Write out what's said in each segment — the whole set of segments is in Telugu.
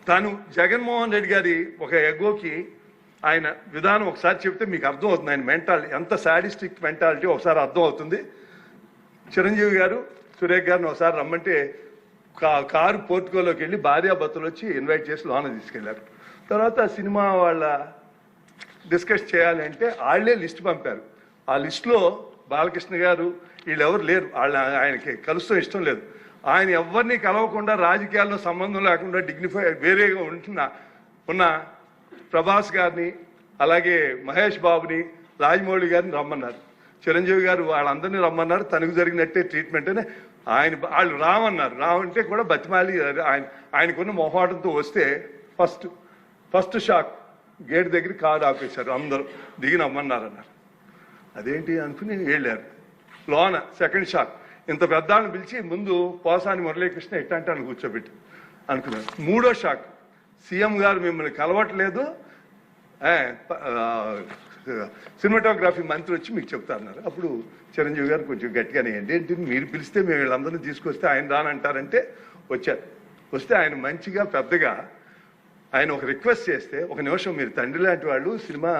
తను జగన్మోహన్ రెడ్డి గారి ఒక ఎగోకి ఆయన విధానం ఒకసారి చెప్తే మీకు అర్థం అవుతుంది. ఆయన మెంటాలిటీ ఎంత సాడిస్టిక్ మెంటాలిటీ ఒకసారి అర్థం అవుతుంది. చిరంజీవి గారు సురేఖ్ గారిని ఒకసారి రమ్మంటే కారు పోర్టుకోలోకి వెళ్ళి భార్యాభర్తలు వచ్చి ఇన్వైట్ చేసి లోన తీసుకెళ్లారు. తర్వాత సినిమా వాళ్ళ డిస్కస్ చేయాలి అంటే వాళ్ళే లిస్ట్ పంపారు. ఆ లిస్టులో బాలకృష్ణ గారు వీళ్ళెవరు లేరు. ఆయనకి కలుస్తాం ఇష్టం లేదు. ఆయన ఎవరిని కలవకుండా రాజకీయాల్లో సంబంధం లేకుండా డిగ్నిఫై వేరేగా ఉన్న ప్రభాస్ గారిని అలాగే మహేష్ బాబుని రాజమౌళి గారిని రమ్మన్నారు. చిరంజీవి గారు వాళ్ళందరినీ రమ్మన్నారు. తనకు జరిగినట్టే ట్రీట్మెంట్ అని వాళ్ళు రామన్నారు. రామంటే కూడా బతిమాలి ఆయనకున్న మొహాటంతో వస్తే ఫస్ట్ షాక్ గేట్ దగ్గర కారు ఆపేశారు. అందరూ దిగి నమ్మన్నారన్నారు. అదేంటి అనుకుని వెళ్ళారు. లోన సెకండ్ షాక్ ఇంత పెద్దాళ్ళని పిలిచి ముందు పోసాని మురళీకృష్ణ ఎట్టంటాను కూర్చోబెట్టి అనుకున్నారు. మూడో షాక్ సీఎం గారు మిమ్మల్ని కలవట్లేదు, సినిమాటోగ్రఫీ మంత్రి వచ్చి మీకు చెప్తారన్నారు. అప్పుడు చిరంజీవి గారు కొంచెం గట్టిగానే ఏంటి మీరు పిలిస్తే మేము వీళ్ళందరినీ తీసుకొస్తే ఆయన రానంటారంటే వచ్చారు. వస్తే ఆయన మంచిగా పెద్దగా ఆయన ఒక రిక్వెస్ట్ చేస్తే, ఒక నిమిషం మీరు తండ్రి లాంటి వాళ్ళు సినిమా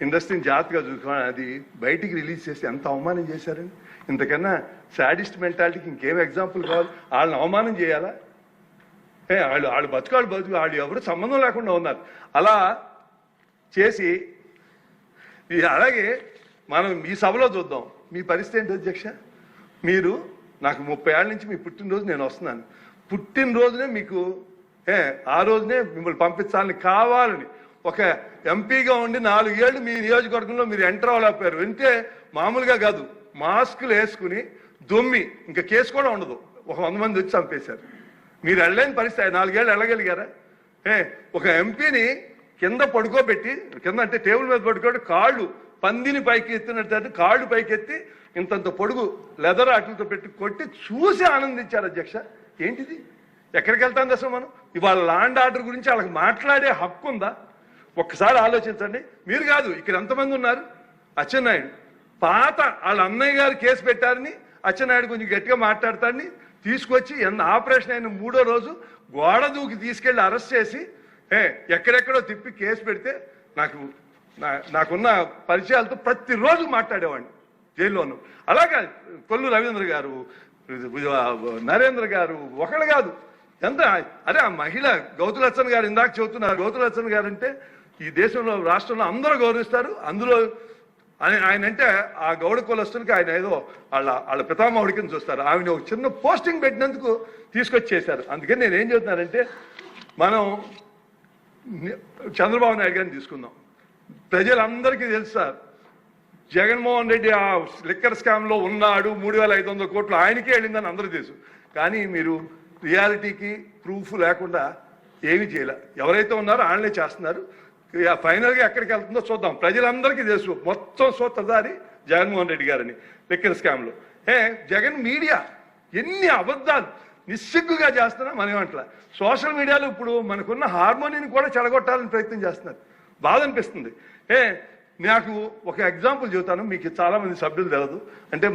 ఇండస్ట్రీని జాగ్రత్తగా చూసుకోవాలి, అది బయటికి రిలీజ్ చేస్తే ఎంత అవమానం చేశారని. ఇంతకన్నా సాడిస్ట్ మెంటాలిటీకి ఇంకేం ఎగ్జాంపుల్ కావాలి? వాళ్ళని అవమానం చేయాలా? వాళ్ళు బతుకు వాళ్ళు ఎవరు సంబంధం లేకుండా ఉన్నారు. అలా చేసి అలాగే మనం ఈ సభలో చూద్దాం. మీ పరిస్థితి ఏంటి అధ్యక్ష? మీరు నాకు 30 ఏళ్ళ నుంచి మీ పుట్టినరోజు నేను వస్తున్నాను. పుట్టినరోజునే మీకు ఆ రోజునే మిమ్మల్ని పంపించాలని కావాలని ఒక ఎంపీగా ఉండి 4 ఏళ్ళు మీ నియోజకవర్గంలో మీరు ఎంటర్ అవ్వలేకపోయారు. వింటే మామూలుగా కాదు, మాస్కులు వేసుకుని దొమ్మి ఇంకా కేసు కూడా ఉండదు. ఒక 100 మంది వచ్చి చంపేశారు. మీరు వెళ్ళలేని పరిస్థితి. 4 ఏళ్ళు వెళ్ళగలిగారా? ఒక ఎంపీని కింద పడుకోబెట్టి, కింద అంటే టేబుల్ మీద పడుకోబెట్టి కాళ్ళు పందిని పైకి ఎత్తినట్టు కాళ్ళు పైకి ఎత్తి ఇంతంత పొడుగు లెదర్ ఆటలతో పెట్టి కొట్టి చూసి ఆనందించారు అధ్యక్ష. ఏంటిది? ఎక్కడికి వెళ్తాం అసలు మనం? ఇవాళ ల్యాండ్ ఆర్డర్ గురించి వాళ్ళకి మాట్లాడే హక్కు ఉందా? ఒక్కసారి ఆలోచించండి. మీరు కాదు, ఇక్కడ ఎంతమంది ఉన్నారు? అచ్చెన్నాయుడు పాత వాళ్ళ అన్నయ్య గారు కేసు పెట్టారని అచ్చెన్నాయుడు కొంచెం గట్టిగా మాట్లాడతాడని తీసుకొచ్చి ఆపరేషన్ అయిన 3వ రోజు గోడ దూకి తీసుకెళ్లి అరెస్ట్ చేసి ఎక్కడెక్కడో తిప్పి కేసు పెడితే నాకున్న పరిచయాలతో ప్రతిరోజు మాట్లాడేవాడిని జైల్లోనూ. అలాగా కొల్లు రవీంద్ర గారు, నరేంద్ర గారు, ఒకళ్ళు కాదు ఎంత. అరే ఆ మహిళ గౌతులచ్చన్ గారు ఇందాక చెబుతున్నారు. గౌతులచ్చన్ గారు అంటే ఈ దేశంలో రాష్ట్రంలో అందరూ గౌరవిస్తారు. అందులో ఆయన అంటే ఆ గౌడ కులస్తులకి ఆయన ఏదో వాళ్ళ పితామహుడి కింద చూస్తారు. ఆమెను ఒక చిన్న పోస్టింగ్ పెట్టినందుకు తీసుకొచ్చేశారు. అందుకని నేనేం చెబుతున్నానంటే, మనం చంద్రబాబు నాయుడు గారిని తీసుకుందాం. ప్రజలందరికీ తెలుసు సార్, జగన్మోహన్ రెడ్డి ఆ లిక్కర్ స్కామ్లో ఉన్నాడు, 3,500 కోట్లు ఆయనకే వెళ్ళిందని అందరూ తెలుసు. కానీ మీరు రియాలిటీకి ప్రూఫ్ లేకుండా ఏమీ చేయలే. ఎవరైతే ఉన్నారో వాళ్ళనే చేస్తున్నారు. ఫైనల్గా ఎక్కడికి వెళ్తుందో చూద్దాం. ప్రజలందరికీ తెలుసు మొత్తం సూత్రధారి జగన్మోహన్ రెడ్డి గారని లిక్కర్ స్కామ్లో. జగన్ మీడియా ఎన్ని అబద్ధాలు నిస్సిగ్గుగా చేస్తున్నా మనం ఏమంటలా. సోషల్ మీడియాలో ఇప్పుడు మనకున్న హార్మోనిని కూడా చెడగొట్టాలని ప్రయత్నం చేస్తున్నారు. బాధ అనిపిస్తుంది. నాకు ఒక ఎగ్జాంపుల్ చెబుతాను, మీకు చాలామంది సభ్యులు తెలియదు. అంటే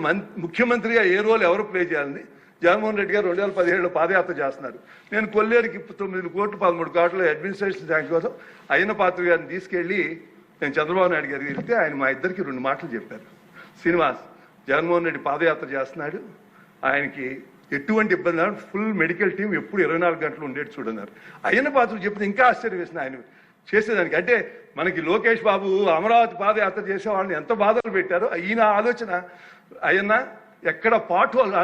ముఖ్యమంత్రిగా ఏ రోల్ ఎవరు ప్లే చేయాలని జగన్మోహన్ రెడ్డి గారు 2017లో పాదయాత్ర చేస్తున్నారు. నేను కొల్లేరుకి 9 కోట్లు 13 కోట్ల అడ్మినిస్ట్రేషన్ శాంక్ కోసం అయ్యన్న పాత్ర గారిని తీసుకెళ్ళి నేను చంద్రబాబు నాయుడు గారికి వెళ్తే ఆయన మా ఇద్దరికి 2 మాటలు చెప్పారు. శ్రీనివాస్, జగన్మోహన్ రెడ్డి పాదయాత్ర చేస్తున్నాడు, ఆయనకి ఎటువంటి ఇబ్బంది లేదు, ఫుల్ మెడికల్ టీం ఎప్పుడు 24 గంటలు ఉండేది చూడన్నారు. అయ్యన్న పాత్ర చెప్తే ఇంకా ఆశ్చర్యం వేసింది ఆయన చేసేదానికి. అంటే మనకి లోకేష్ బాబు అమరావతి పాదయాత్ర చేసే వాళ్ళని ఎంత బాధలు పెట్టారో ఈయన ఆలోచన. అయ్యన్న ఎక్కడ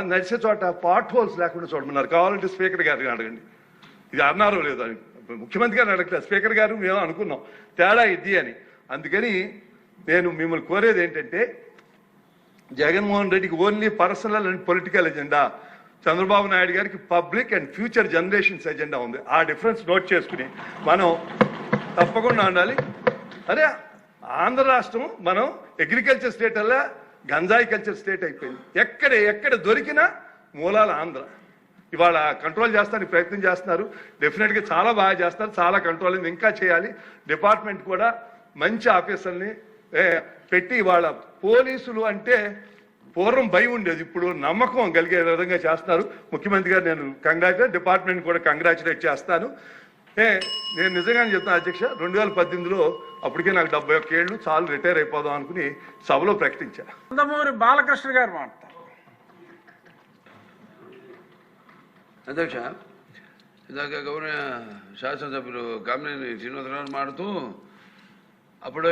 నడిచే చోట హోల్స్ లేకుండా చూడమన్నారు. కావాలంటే స్పీకర్ గారిని అడగండి. ఇది అన్నారో లేదో అని. ముఖ్యమంత్రి గారిని అడగలేదు, స్పీకర్ గారు మేము అనుకున్నాం తేడా ఇది అని. అందుకని నేను మిమ్మల్ని కోరేది ఏంటంటే, జగన్మోహన్ రెడ్డికి only personal and political agenda, Chandrababu Naidu గారికి public and future generations agenda ఉంది. ఆ డిఫరెన్స్ నోట్ చేసుకుని మనం తప్పకుండా ఉండాలి. అరే ఆంధ్ర రాష్ట్రం మనం అగ్రికల్చర్ స్టేట్ అలా గంజాయి కల్చర్ స్టేట్ అయిపోయింది. ఎక్కడ దొరికినా మూలాల ఆంధ్ర. ఇవాళ కంట్రోల్ చేస్తానికి ప్రయత్నం చేస్తున్నారు. డెఫినెట్గా చాలా బాగా చేస్తారు. చాలా కంట్రోల్ ఇంకా చేయాలి. డిపార్ట్మెంట్ కూడా మంచి ఆఫీసర్ని పెట్టి ఇవాళ పోలీసులు అంటే పూర్వం భయం ఉండేది, ఇప్పుడు నమ్మకం కలిగే విధంగా చేస్తున్నారు. ముఖ్యమంత్రి గారు నేను డిపార్ట్మెంట్ కూడా కంగ్రాచులేట్ చేస్తాను. నేను నిజంగానే చెప్తాను అధ్యక్ష, 2018లో అప్పటికే నాకు 71 ఏళ్ళు, చాలు రిటైర్ అయిపోదాం అనుకుని సభలో ప్రకటించా. నందమూరి బాలకృష్ణ గారు మాట్లాడతారు. అధ్యక్ష, ఇందాక గౌరవ శాసనసభ్యులు కామినేని శ్రీనివాసరావు మాడుతూ అప్పుడు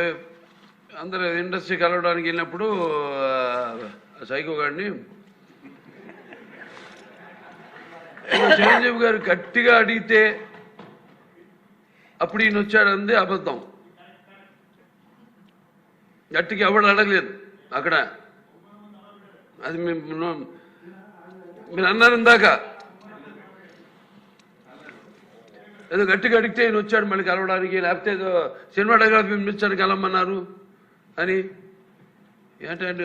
అందరూ ఇండస్ట్రీ కలవడానికి వెళ్ళినప్పుడు సైకో గారిని చిరంజీవి గారు గట్టిగా అడిగితే అప్పుడు ఈయన వచ్చాడంది అబద్ధం. గట్టిగా ఎవడు అడగలేదు అక్కడ. అది మీరు అన్నారు ఇందాక, ఏదో గట్టిగా అడిగితే ఈయన వచ్చాడు మళ్ళీ కలవడానికి, లేకపోతే ఏదో సినిమాటోగ్రఫీ మినిస్టర్ కలవమన్నారు అని. ఏంటంటే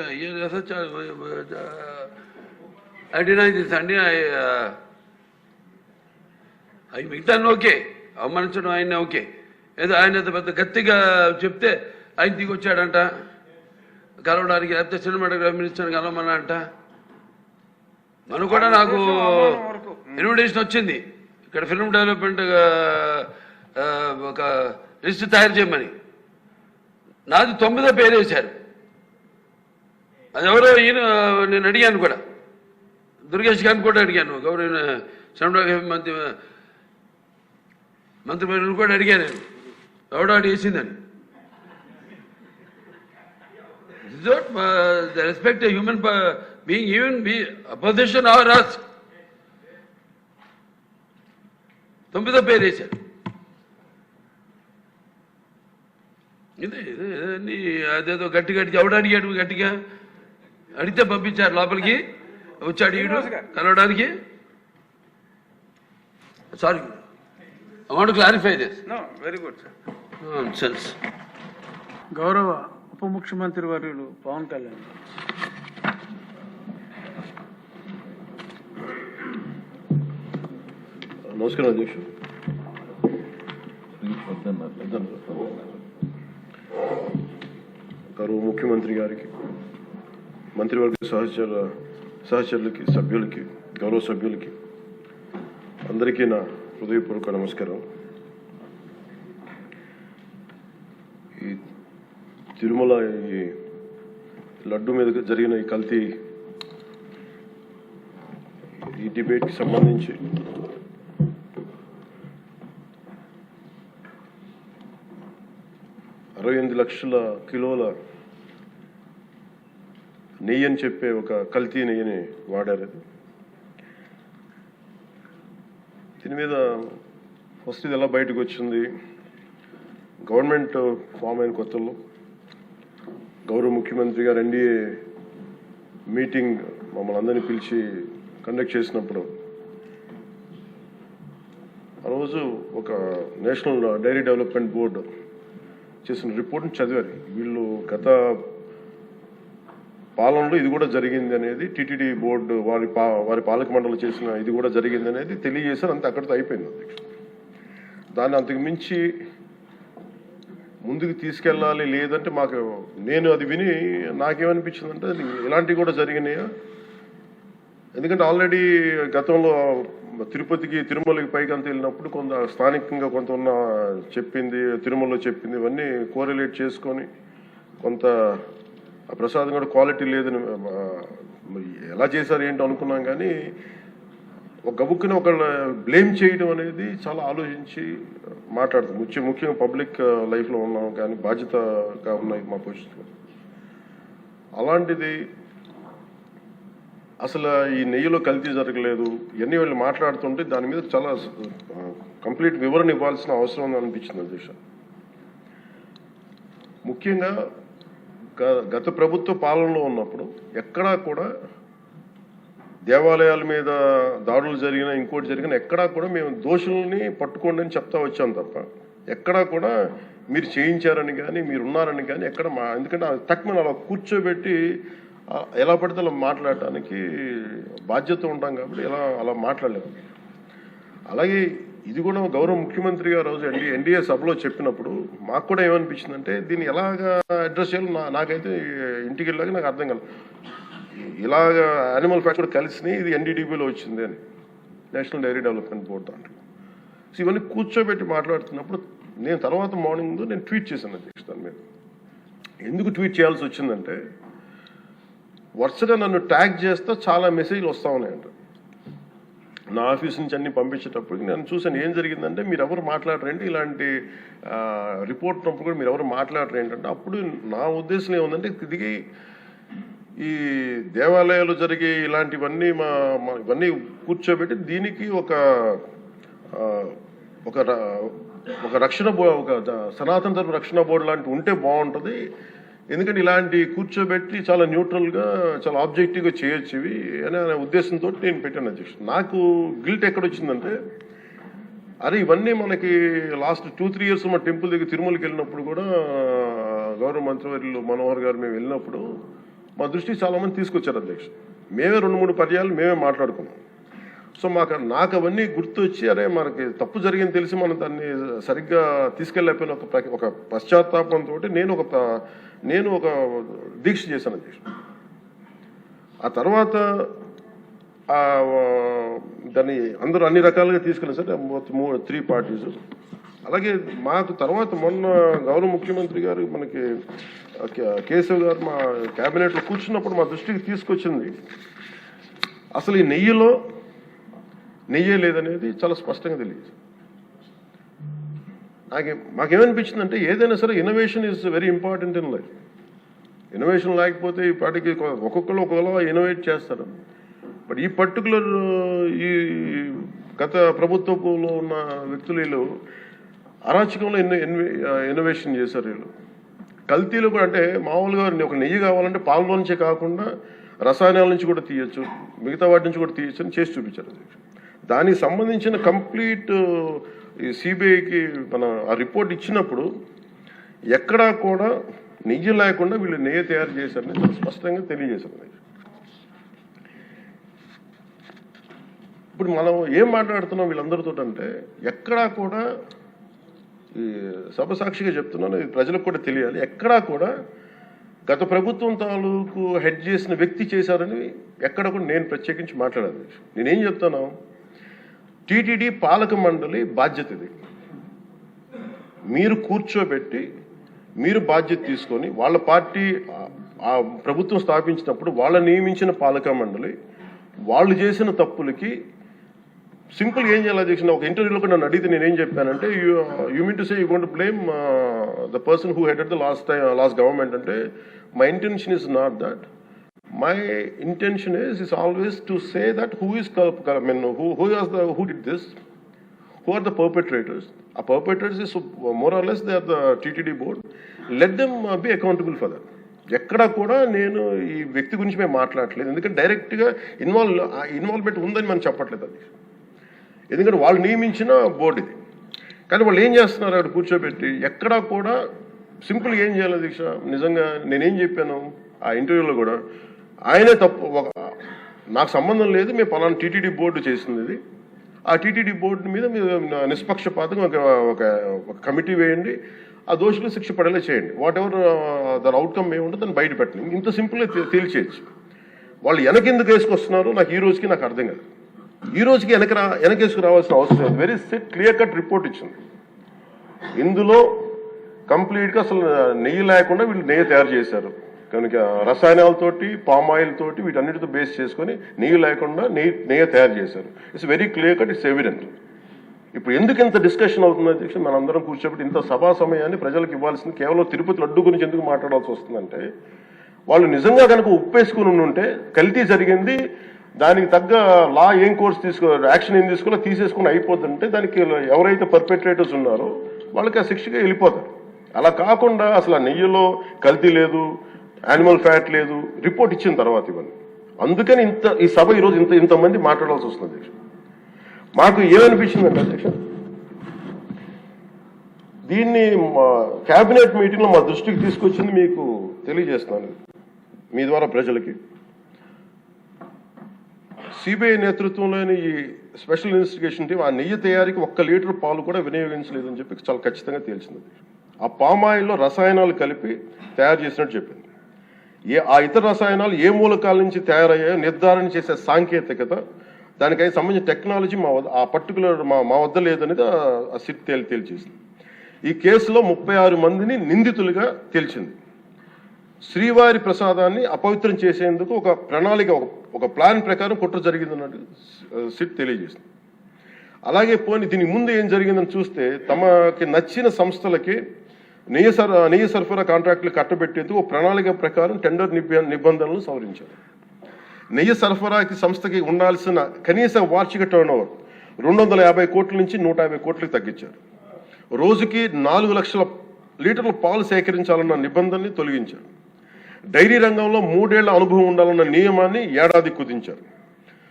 అండి అవి మిగతాన్ని ఓకే, అవమానించడం ఆయన ఓకే, ఏదో ఆయన పెద్ద గట్టిగా చెప్తే ఆయన దిగి వచ్చాడంట కలవడానికి, లేకపోతే సినిమాటోగ్రఫీ మినిస్టర్ కలవమన్నా అంట. మనకు కూడా నాకు ఇన్విటేషన్ వచ్చింది ఇక్కడ ఫిల్మ్ డెవలప్మెంట్ ఒక లిస్ట్ తయారు చేయమని. నాది 9వ పేరు వేశారు. అది ఎవరో ఈయన నేను అడిగాను కూడా, దుర్గేష్ గారిని కూడా అడిగాను, గౌరవ సినిమాటోగ్రఫీ మంత్రి కూడా అడిగాను నేను, ఎవడో అడిగేసిందని. Respect human being, even be opposition or us. 9వ పేరు వేశారు. ఇదే అదేదో గట్టిగా ఎవడు అడిగాడు, గట్టిగా అడిగితే పంపించారు లోపలికి, వచ్చాడు ఈడు కలవడానికి. Sorry, I want to clarify this. No, very good, sir. Nonsense. గౌరవ ఉప ముఖ్యమంత్రి వర్యులు పవన్ కళ్యాణ్. నమస్కారం అధ్యక్ష. గౌరవ ముఖ్యమంత్రి గారికి, మంత్రివర్గ సహచరులకి, సభ్యులకి, గౌరవ సభ్యులకి అందరికీ నా హృదయపూర్వక నమస్కారం. ఈ తిరుమల ఈ లడ్డు మీద జరిగిన ఈ కల్తీ ఈ డిబేట్కి సంబంధించి $68 లక్షల కిలోల నెయ్యి అని చెప్పే ఒక కల్తీ నెయ్యిని వాడారు. దీని మీద ఫస్ట్ ఇది ఎలా బయటకు వచ్చింది, గవర్నమెంట్ ఫామ్ అయిన కొత్తలో గౌరవ ముఖ్యమంత్రి గారు ఎన్డీఏ మీటింగ్ మమ్మల్ని అందరినీ పిలిచి కండక్ట్ చేసినప్పుడు ఆ రోజు ఒక నేషనల్ డైరీ డెవలప్మెంట్ బోర్డు చేసిన రిపోర్ట్ని చదివారు. వీళ్ళు గత పాలనలో ఇది కూడా జరిగింది అనేది టీటీడీ బోర్డు వారి పాలక మండలి చేసిన ఇది కూడా జరిగింది అనేది తెలియజేశారు. అంతే, అక్కడితో అయిపోయింది అధ్యక్ష. దాన్ని అంతకు మించి ముందుకు తీసుకెళ్ళాలి లేదంటే నేను అది విని నాకేమనిపించిందంటే ఇలాంటివి కూడా జరిగినాయా. ఎందుకంటే ఆల్రెడీ గతంలో తిరుపతికి తిరుమలకి పైకి అంత వెళ్ళినప్పుడు కొంత స్థానికంగా కొంత ఉన్న చెప్పింది, తిరుమలలో చెప్పింది, ఇవన్నీ కోరిలేట్ చేసుకొని కొంత ఆ ప్రసాదం కూడా క్వాలిటీ లేదని ఎలా చేశారు ఏంటో అనుకున్నాం. కానీ ఒక గబుక్కుని ఒకళ్ళు బ్లేమ్ చేయడం అనేది చాలా ఆలోచించి మాట్లాడుతాం. ముఖ్యంగా పబ్లిక్ లైఫ్లో ఉన్నాం కానీ బాధ్యతగా ఉన్నాయి మా పొజిషన్. అలాంటిది అసలు ఈ నెయ్యిలో కల్తీ జరగలేదు ఇవన్నీ వాళ్ళు మాట్లాడుతుంటే దాని మీద చాలా కంప్లీట్ వివరణ ఇవ్వాల్సిన అవసరం ఉంది అనిపించింది అధ్యక్ష. ముఖ్యంగా గత ప్రభుత్వ పాలనలో ఉన్నప్పుడు ఎక్కడా కూడా దేవాలయాల మీద దాడులు జరిగినా ఇంకోటి జరిగినా ఎక్కడా కూడా మేము దోషుల్ని పట్టుకోండి అని చెప్తా వచ్చాం తప్ప ఎక్కడా కూడా మీరు చేయించారని కానీ మీరు ఉన్నారని కానీ ఎక్కడ ఎందుకంటే తక్కువ అలా కూర్చోబెట్టి ఎలా పడితే అలా మాట్లాడటానికి బాధ్యత ఉంటాం కాబట్టి అలా మాట్లాడలేము. అలాగే ఇది కూడా గౌరవ ముఖ్యమంత్రి గారు రోజు ఎన్డీఏ సభలో చెప్పినప్పుడు మాకు కూడా ఏమనిపించిందంటే దీన్ని ఎలాగా అడ్రస్ చేయాలో నాకైతే ఇంటికి వెళ్ళాక నాకు అర్థం కాదు. ఇలాగ యానిమల్ ఫ్యాక్ట్ కూడా కలిసి ఇది ఎన్డీడీబీలో వచ్చింది అని నేషనల్ డైరీ డెవలప్మెంట్ బోర్డు దాంట్లో. సో ఇవన్నీ కూర్చోబెట్టి మాట్లాడుతున్నప్పుడు నేను తర్వాత మార్నింగ్ నేను ట్వీట్ చేశాను అధ్యక్ష దాని మీద. ఎందుకు ట్వీట్ చేయాల్సి వచ్చిందంటే వరుసగా నన్ను ట్యాగ్ చేస్తే చాలా మెసేజ్లు వస్తూ ఉన్నాయంట. నా ఆఫీస్ నుంచి అన్ని పంపించేటప్పుడు నేను చూసాను ఏం జరిగిందంటే మీరు ఎవరు మాట్లాడరేంటి, ఇలాంటి రిపోర్ట్ ఉన్నప్పుడు కూడా మీరు ఎవరు మాట్లాడరు ఏంటంటే, అప్పుడు నా ఉద్దేశం ఏముందంటే ఇది ఈ దేవాలయాలు జరిగే ఇలాంటివన్నీ ఇవన్నీ కూర్చోబెట్టి దీనికి ఒక రక్షణ ఒక సనాతన ధర్మ రక్షణ బోర్డు లాంటి ఉంటే బాగుంటుంది. ఎందుకంటే ఇలాంటి కూర్చోబెట్టి చాలా న్యూట్రల్గా చాలా ఆబ్జెక్టివ్గా చేయొచ్చు ఇవి అనే ఉద్దేశంతో నేను పెట్టాను అధ్యక్షుడు. నాకు గిల్ట్ ఎక్కడొచ్చిందంటే అరే ఇవన్నీ మనకి లాస్ట్ 2-3 years మా టెంపుల్ దగ్గర తిరుమలకి వెళ్ళినప్పుడు కూడా గౌరవ మంత్రివర్యులు మనోహర్ గారు మేము వెళ్ళినప్పుడు మా దృష్టికి చాలామంది తీసుకొచ్చారు అధ్యక్షుడు. మేమే 2-3 పర్యాలు మేమే మాట్లాడుకున్నాం. సో నాకు అవన్నీ గుర్తొచ్చి అరే మనకి తప్పు జరిగింది తెలిసి మనం దాన్ని సరిగ్గా తీసుకెళ్ళకపోయిన ఒక పశ్చాత్తాపంతో నేను ఒక దీక్ష చేశాను అధ్యక్షుడు. ఆ తర్వాత దాన్ని అందరూ అన్ని రకాలుగా తీసుకెళ్ళారు సార్ 3 parties. అలాగే మాకు తర్వాత మొన్న గౌరవ ముఖ్యమంత్రి గారు మనకి కేశవ్ గారు మా క్యాబినెట్లో కూర్చున్నప్పుడు మా దృష్టికి తీసుకొచ్చింది అసలు ఈ నెయ్యే లేదనేది చాలా స్పష్టంగా తెలియదు. మాకేమనిపించిందంటే ఏదైనా సరే innovation is very important in life. Innovation లేకపోతే ఈ పాటికి ఒక్కొక్కరు ఒకలా ఇన్నోవేట్ చేస్తారు. బట్ ఈ పర్టికులర్ ఈ గత ప్రభుత్వంలో ఉన్న వ్యక్తులు వీళ్ళు అరాచకంలో ఇన్నోవేషన్ చేశారు. వీళ్ళు కల్తీలు కూడా అంటే మామూలుగా ఒక నెయ్యి కావాలంటే పాలలో నుంచే కాకుండా రసాయనాల నుంచి కూడా తీయచ్చు, మిగతా వాటి నుంచి కూడా తీయచ్చు అని చేసి చూపించారు. దానికి సంబంధించిన కంప్లీట్ ఈ సిబిఐకి మన ఆ రిపోర్ట్ ఇచ్చినప్పుడు ఎక్కడా కూడా నెయ్యి లేకుండా వీళ్ళు నెయ్యి తయారు చేశారని స్పష్టంగా తెలియజేశారు. ఇప్పుడు మనం ఏం మాట్లాడుతున్నాం వీళ్ళందరితో అంటే ఎక్కడా కూడా ఈ సభ సాక్షిగా చెప్తున్నాను, ఇది ప్రజలకు కూడా తెలియాలి, ఎక్కడా కూడా గత ప్రభుత్వం తాలూకు హెడ్ చేసిన వ్యక్తి చేశారని ఎక్కడ కూడా నేను ప్రత్యేకించి మాట్లాడాలి. నేనేం చెప్తాను, టీటీడీ పాలక మండలి బాధ్యత ఇది. మీరు కూర్చోబెట్టి మీరు బాధ్యత తీసుకొని వాళ్ళ పార్టీ ఆ ప్రభుత్వం స్థాపించినప్పుడు వాళ్ళ నియమించిన పాలక మండలి వాళ్ళు చేసిన తప్పులకి సింపుల్ ఏం చేయాలి అధ్యక్షుడు. ఒక ఇంటర్వ్యూలో కూడా నన్ను అడిగితే నేనేం చెప్పానంటే you mean to say you going to blame the person who headed the last government అంటే my intention is not that. My intention is always to say that who did this, who are the perpetrators. A perpetrators is more or less they are the TTD board. Let them be accountable for that. ఎక్కడా కూడా నేను ఈ వ్యక్తి గురించి మేము మాట్లాడలేదు, ఎందుకంటే డైరెక్ట్గా ఇన్వాల్వ్మెంట్ ఉందని మనం చెప్పట్లేదు అది. ఎందుకంటే వాళ్ళు నియమించిన బోర్డు ఇది. కానీ వాళ్ళు ఏం చేస్తున్నారు అక్కడ కూర్చోబెట్టి ఎక్కడా కూడా సింపుల్గా ఏం చేయాలి దీక్ష. నిజంగా నేనేం చెప్పాను ఆ ఇంటర్వ్యూలో కూడా, ఆయనే తప్పు, నాకు సంబంధం లేదు, మేము పలానా టీటీడీ బోర్డు చేసింది ఇది, ఆ టీటీడీ బోర్డు మీద మీరు నిష్పక్షపాతంగా ఒక కమిటీ వేయండి, ఆ దోషులు శిక్ష పడేలా చేయండి, వాట్ ఎవర్ దాని అవుట్కమ్ ఏముంటుందో దాన్ని బయట పెట్టండి. ఇంత సింపుల్గా తేల్చేయచ్చు. వాళ్ళు వెనకెందుకు వేసుకొస్తున్నారు నాకు ఈ రోజుకి నాకు అర్థం కాదు. ఈ రోజుకి వెనకేసుకు రావాల్సిన అవసరం లేదు. వెరీ క్లియర్ కట్ రిపోర్ట్ ఇచ్చింది. ఇందులో కంప్లీట్గా అసలు నెయ్యి లేకుండా వీళ్ళు నెయ్యి తయారు చేశారు కనుక రసాయనాలతోటి పామ్ ఆయిల్ తోటి వీటన్నిటితో బేస్ చేసుకొని నెయ్యి లేకుండా నెయ్యి తయారు చేశారు. It's very clear cut, it's evident. ఇప్పుడు ఎందుకు ఇంత డిస్కషన్ అవుతుంది అధ్యక్ష, మనందరం కూర్చోబెట్టి ఇంత సభా సమయాన్ని ప్రజలకు ఇవ్వాల్సింది కేవలం తిరుపతి లడ్డు గురించి ఎందుకు మాట్లాడాల్సి వస్తుందంటే, వాళ్ళు నిజంగా కనుక ఉప్పేసుకుని ఉంటే కల్తీ జరిగింది, దానికి తగ్గ లా ఏం కోర్స్ యాక్షన్ ఏం తీసుకోవాలో తీసేసుకుని అయిపోతుంటే దానికి ఎవరైతే పర్పెట్రేటర్స్ ఉన్నారో వాళ్ళకి ఆ శిక్షగా వెళ్ళిపోతారు. అలా కాకుండా అసలు ఆ నెయ్యిలో కల్తీ లేదు, యానిమల్ ఫ్యాట్ లేదు, రిపోర్ట్ ఇచ్చిన తర్వాత ఇవన్నీ. అందుకని ఈ సభ ఈరోజు ఇంతమంది మాట్లాడాల్సి వస్తుంది అధ్యక్ష. మాకు ఏమనిపించిందంటే అధ్యక్ష, దీన్ని క్యాబినెట్ మీటింగ్లో మా దృష్టికి తీసుకొచ్చింది మీకు తెలియజేస్తున్నాను మీ ద్వారా ప్రజలకి. సిబిఐ నేతృత్వంలోని ఈ స్పెషల్ ఇన్వెస్టిగేషన్ టీం ఆ నెయ్యి తయారీకి 1 లీటర్ పాలు కూడా వినియోగించలేదని చెప్పి చాలా ఖచ్చితంగా తేల్చింది. ఆ పామాయిల్లో రసాయనాలు కలిపి తయారు చేసినట్టు చెప్పింది. ఆ ఇతర రసాయనాలు ఏ మూలకాల నుంచి తయారయ్యాయో నిర్ధారణ చేసే సాంకేతికత దానికి సంబంధించిన టెక్నాలజీ ఆ పర్టికులర్ మా వద్ద లేదనేది ఆ సిట్ తేల్చేసింది. ఈ కేసులో 36 మందిని నిందితులుగా తేల్చింది. శ్రీవారి ప్రసాదాన్ని అపవిత్రం చేసేందుకు ఒక ప్రణాళిక, ఒక ప్లాన్ ప్రకారం కుట్ర జరిగిందన్నట్టు సిట్ తెలియజేసింది. అలాగే పోనీ దీనికి ముందు ఏం జరిగిందని చూస్తే, తమకి నచ్చిన సంస్థలకి నెయ్యి సరఫరా కాంట్రాక్టులు కట్టబెట్టేందుకు ఒక ప్రణాళిక ప్రకారం టెండర్ నిబంధనలు సవరించారు. నెయ్యి సరఫరాకి సంస్థకి ఉండాల్సిన కనీస వార్షిక టర్నోవర్ 250 కోట్ల నుంచి 150 కోట్లకు తగ్గించారు. రోజుకి 4 లక్షల లీటర్ల పాలు సేకరించాలన్న నిబంధనని తొలగించారు. డైరీ రంగంలో 3 ఏళ్ల అనుభవం ఉండాలన్న నియమాన్ని ఏడాది కుదించారు.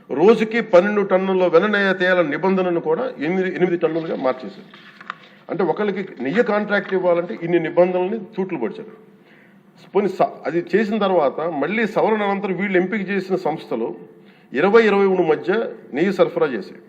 రోజుకి 12 టన్నుల వెన్నెయ్య తేయాలన్న నిబంధనను కూడా 8 టన్నులుగా మార్చేశారు. అంటే ఒకరికి నెయ్యి కాంట్రాక్ట్ ఇవ్వాలంటే ఇన్ని నిబంధనల్ని తూట్లు పొడిచారు. పోనీ అది చేసిన తర్వాత మళ్ళీ సవరణ అనంతరం వీళ్ళు ఎంపిక చేసిన సంస్థలు 20-23 మధ్య నెయ్యి సరఫరా చేశాయి.